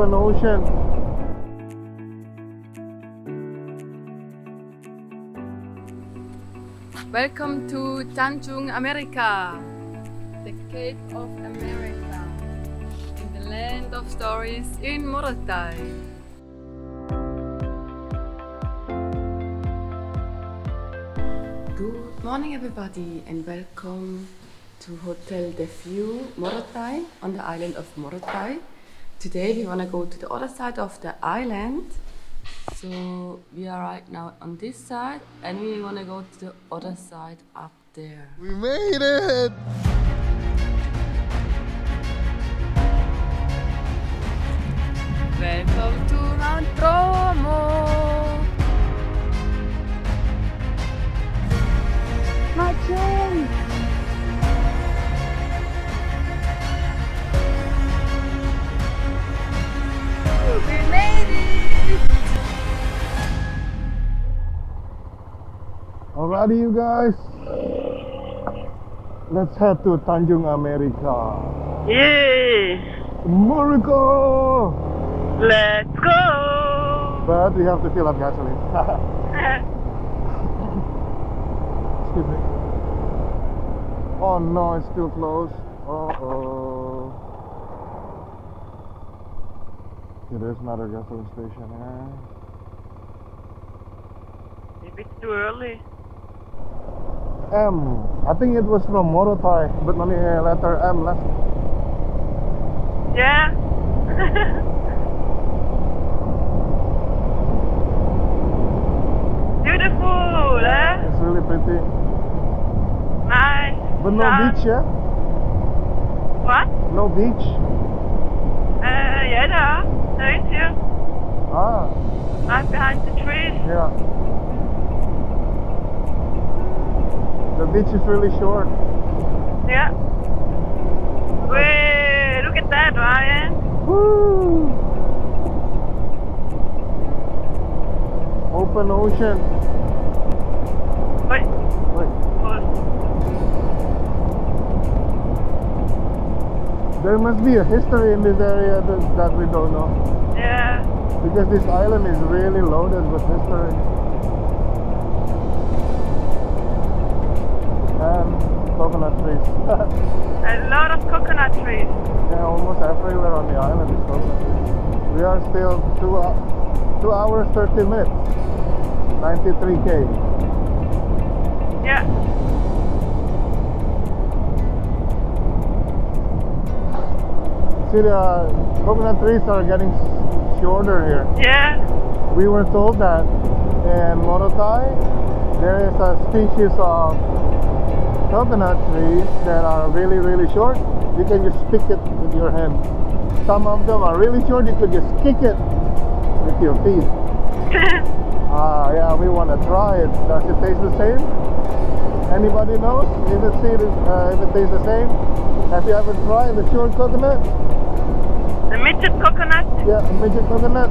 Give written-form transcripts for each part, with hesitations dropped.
open ocean. Welcome to Tanjung, America, the Cape of America, in the land of stories in Morotai. Good morning everybody and welcome to Hotel The View Morotai on the island of Morotai. Today we want to go to the other side of the island. So we are right now on this side and we want to go to the other side up there. We made it! Welcome to Mount Bromo! Machin! We made it! Alrighty, you guys. Let's head to Tanjung America. Yay! Morocco! Let's go! But we have to fill up gasoline. Excuse me. Oh no, it's still closed. Uh-oh. Okay, there's another gasoline station here. Maybe it's too early. I think it was from Morotai, but only letter M left. Yeah? Beautiful, eh? It's really pretty. Nice. But no beach, yeah? What? No beach. Yeah, there is you. Ah, Right behind the trees. yeah. The beach is really short. Yeah. Wait, look at that, Ryan. Woo! Open ocean. Wait. Wait, there must be a history in this area that we don't know. Yeah. Because this island is really loaded with history. And coconut trees. A lot of coconut trees. Yeah, almost everywhere on the island is coconut trees. We are still 2 hours 30 minutes. 93k. Yeah. See, the coconut trees are getting shorter here. Yeah. We were told that in Morotai there is a species of coconut trees that are really, really short. You can just pick it with your hand. Some of them are really short, you could just kick it with your feet. Yeah, we want to try it. Does it taste the same? Anybody knows if it tastes the same? Have you ever tried the short coconut? The midget coconut. Yeah, midget coconut.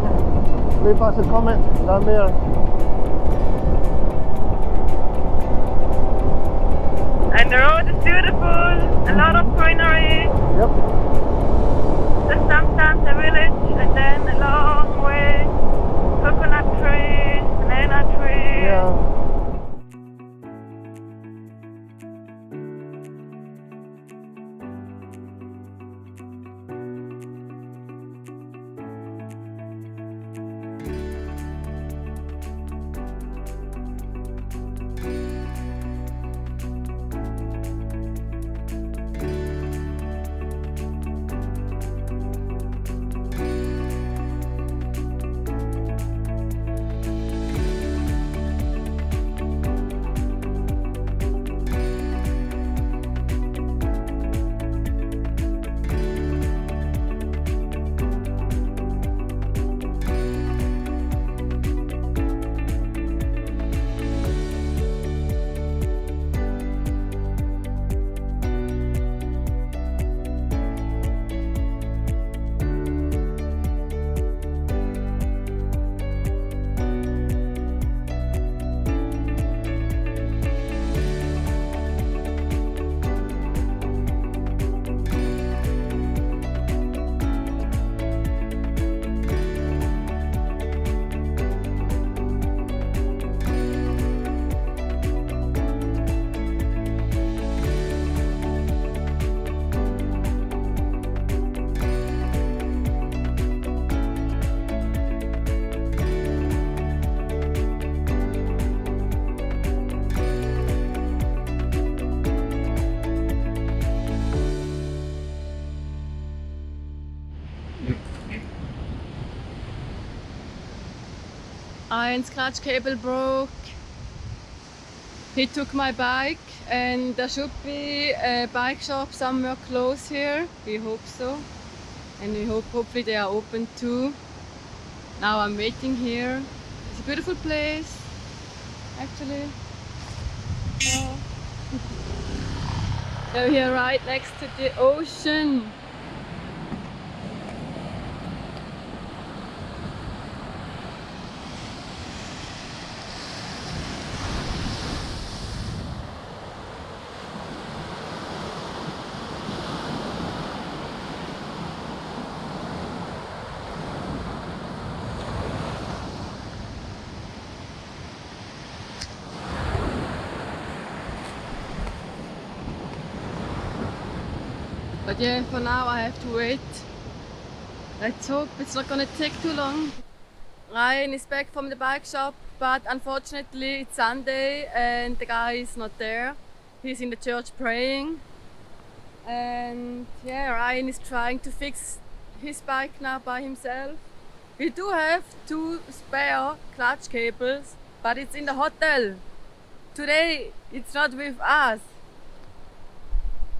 Leave us a comment down there. And the road is beautiful. A lot of greenery. Yep. There's sometimes a village and then a long way. Coconut trees, banana trees. Yeah. Ryan's clutch cable broke. He took my bike, and there should be a bike shop somewhere close here. We hope so. And we hope hopefully they are open too. Now I'm waiting here. It's a beautiful place, actually. Oh. So here right next to the ocean. But yeah, for now I have to wait. Let's hope it's not gonna take too long. Ryan is back from the bike shop, but unfortunately it's Sunday and the guy is not there. He's in the church praying. And yeah, Ryan is trying to fix his bike now by himself. We do have 2 spare clutch cables, but it's in the hotel. Today it's not with us.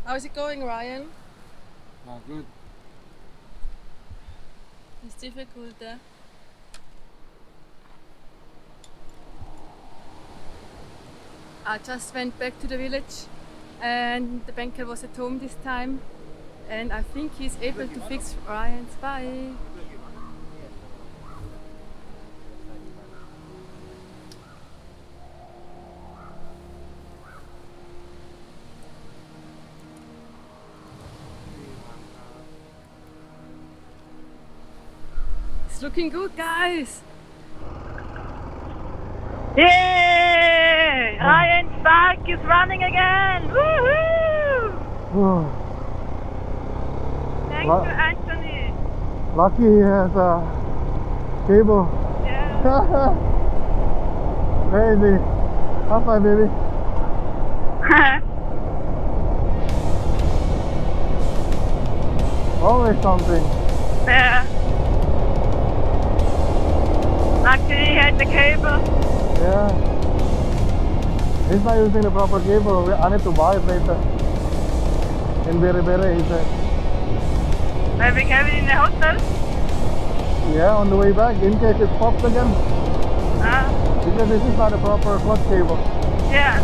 How's it going, Ryan? Good. It's difficult. I just went back to the village and the banker was at home this time, and I think he's able to fix Ryan's bike. It's looking good, guys. Yay! Ryan's bike is running again! Woohoo! Oh, Thank Wow. you, Anthony. lucky he has a cable. Yeah. Crazy. High five, baby. Always something. Yeah. Luckily he had the cable. Yeah. He's not using the proper cable. I need to buy it later. In Bere Bere, he said. Maybe have it in the hotel. Yeah, on the way back, in case it pops again. Ah, Because this is not a proper clutch cable. yeah.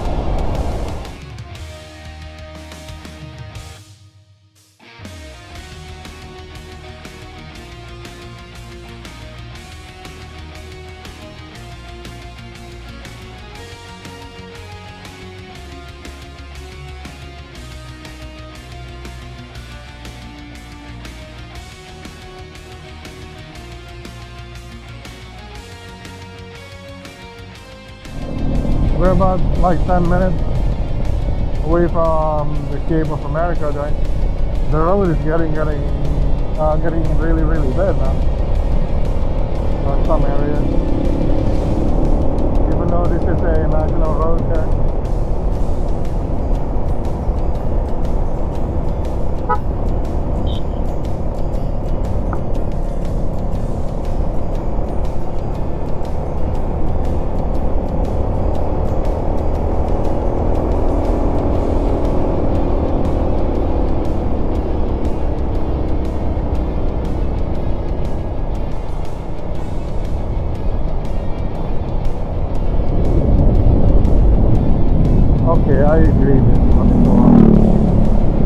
We're about like 10 minutes away from the Cape of America, right? The road is getting really, really bad now. In some areas. Even though this is a national road here. Okay, I agree with what's going on.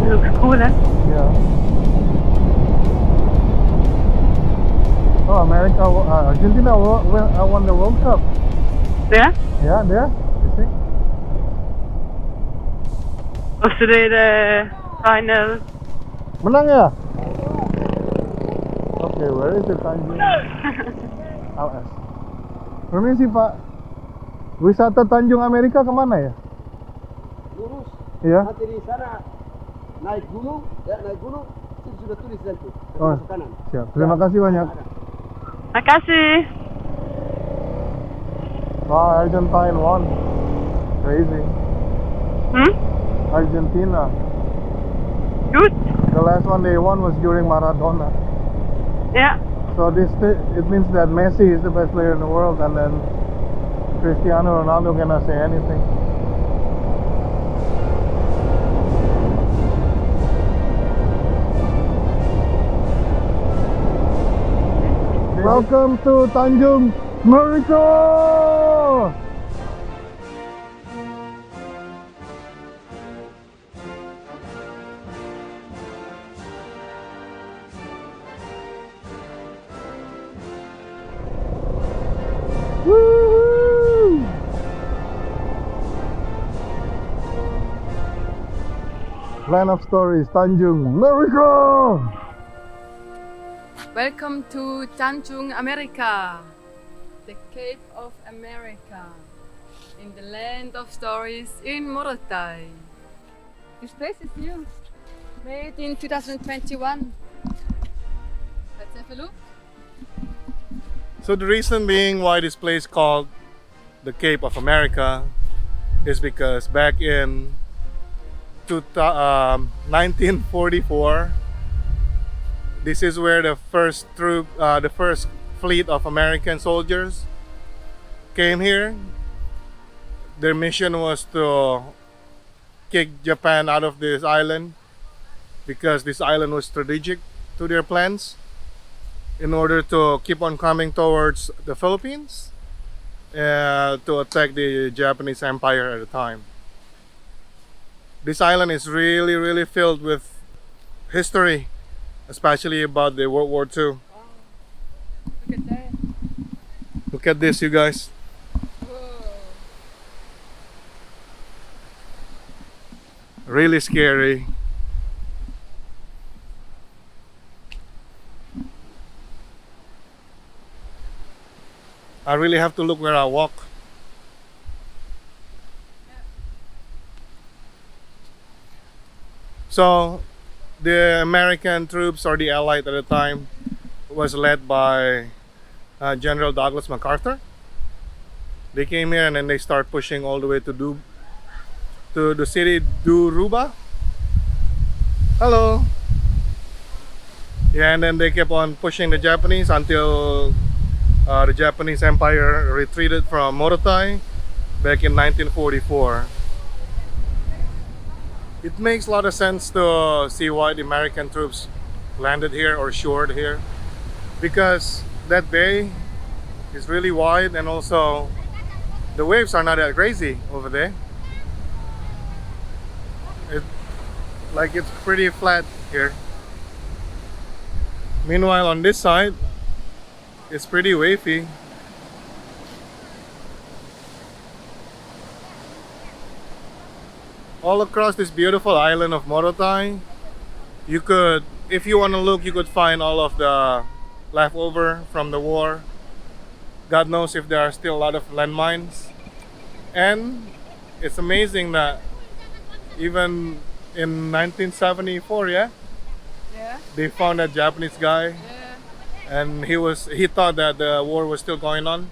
Looks cool, eh? Yeah. Oh, America, Argentina won the World Cup. Yeah? Yeah, there. You see? Was today the final? Menang ya? Okay, where is it, Tanjung? LS. Permisi Pak, wisata Tanjung Amerika kemana ya? Lurus. Iya. Nanti di sana naik gunung, itu sudah tulis dan tuh. Oh, Masuk kanan. siap. Terima kasih banyak. Makasih. Wow, Argentine won. Crazy. Hmm? Argentina. Good. The last one they won was during Maradona. Yeah. So it means that Messi is the best player in the world, and then Cristiano Ronaldo cannot say anything. Welcome to Tanjung Miracle! Woo! Land of Stories, Tanjung Miracle! Welcome to Tanjung America, the Cape of America, in the land of stories in Morotai. This place is new, made in 2021. Let's have a look. So the reason being why this place called the Cape of America is because back in 1944, this is where the first fleet of American soldiers came here. Their mission was to kick Japan out of this island because this island was strategic to their plans in order to keep on coming towards the Philippines to attack the Japanese Empire at the time. This island is really, really filled with history, especially about the World War II. Wow. Look at that. Look at this, you guys. Whoa. Really scary. I really have to look where I walk. So the American troops, or the Allied at the time, was led by General Douglas MacArthur. They came here and then they start pushing all the way to the city Duruba. Hello. Yeah, and then they kept on pushing the Japanese until the Japanese Empire retreated from Morotai back in 1944. It makes a lot of sense to see why the American troops landed here or shored here, because that bay is really wide and also the waves are not that crazy over there. It's pretty flat here. Meanwhile on this side it's pretty wavy. All across this beautiful island of Morotai, you could, if you want to look, you could find all of the leftover from the war. God knows if there are still a lot of landmines. And it's amazing that even in 1974, Yeah. they found a Japanese guy, Yeah. and he thought that the war was still going on,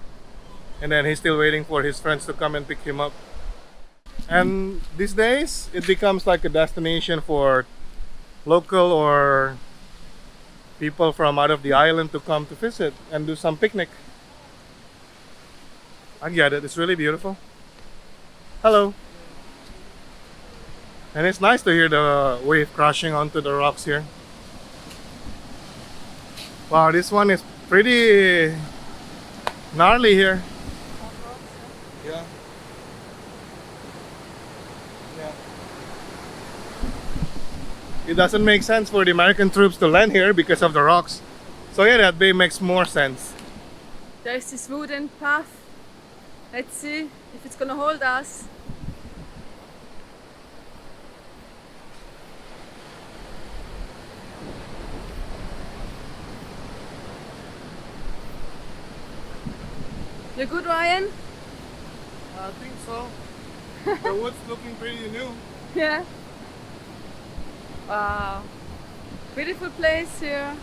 and then he's still waiting for his friends to come and pick him up. And these days it becomes like a destination for local or people from out of the island to come to visit and do some picnic. I get it, it's really beautiful. Hello. And it's nice to hear the wave crashing onto the rocks here. Wow, this one is pretty gnarly here. Yeah. Yeah. It doesn't make sense for the American troops to land here because of the rocks. So yeah, that bay makes more sense. There's this wooden path. Let's see if it's gonna hold us. You good, Ryan? I think so. The wood's looking pretty new. Yeah. Wow. Beautiful place here.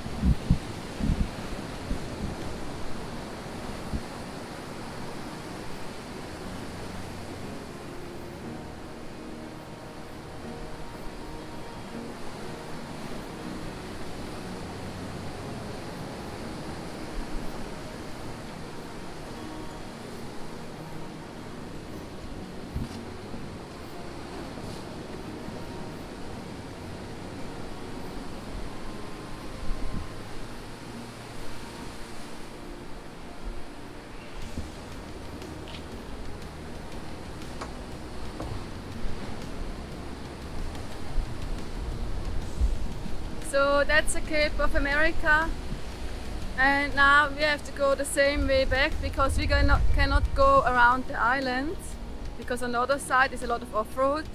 So that's the Cape of America. And now we have to go the same way back because we cannot go around the island because on the other side is a lot of off-road,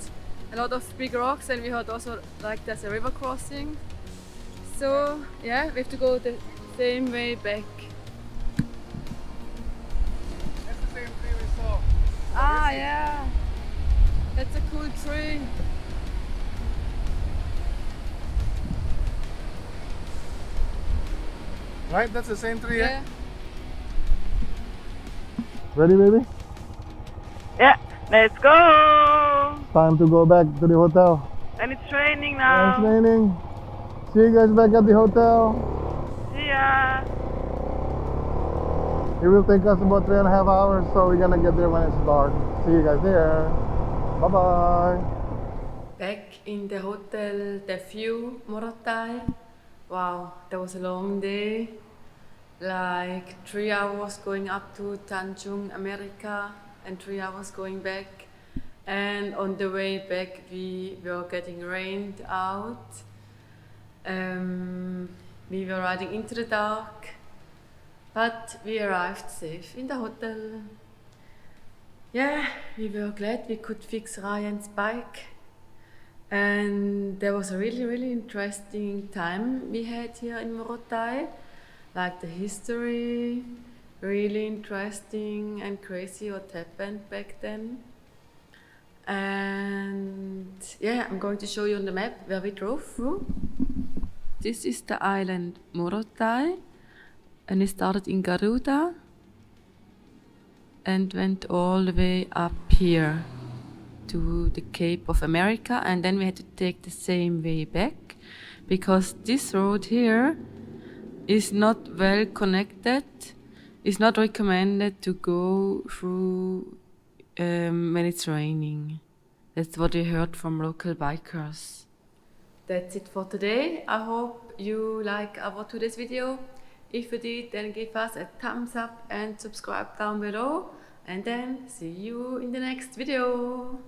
a lot of big rocks, and we heard also like there's a river crossing. So yeah, we have to go the same way back. That's the same tree we saw. Ah yeah, that's a cool tree. Right, that's the same tree. Yeah. Ready, baby? Yeah, let's go. Time to go back to the hotel. And it's raining It's now. raining. See you guys back at the hotel. See ya. It will take us about 3.5 hours, so we're gonna get there when it's dark. See you guys there. Bye bye. Back in the hotel, the view, Morotai. Wow, that was a long day. Like 3 hours going up to Tanjung, America, and 3 hours going back. And on the way back, we were getting rained out. We were riding into the dark, but we arrived safe in the hotel. Yeah, we were glad we could fix Ryan's bike. And there was a really interesting time we had here in Morotai. Like the history, really interesting and crazy what happened back then. And yeah, I'm going to show you on the map where we drove through. This is the island Morotai, and it started in Garuda and went all the way up here to the Cape of America, and then we had to take the same way back because this road here is not well connected. It's not recommended to go through when it's raining. That's what we heard from local bikers. That's it for today. I hope you like our today's video. If you did, then give us a thumbs up and subscribe down below. And then see you in the next video.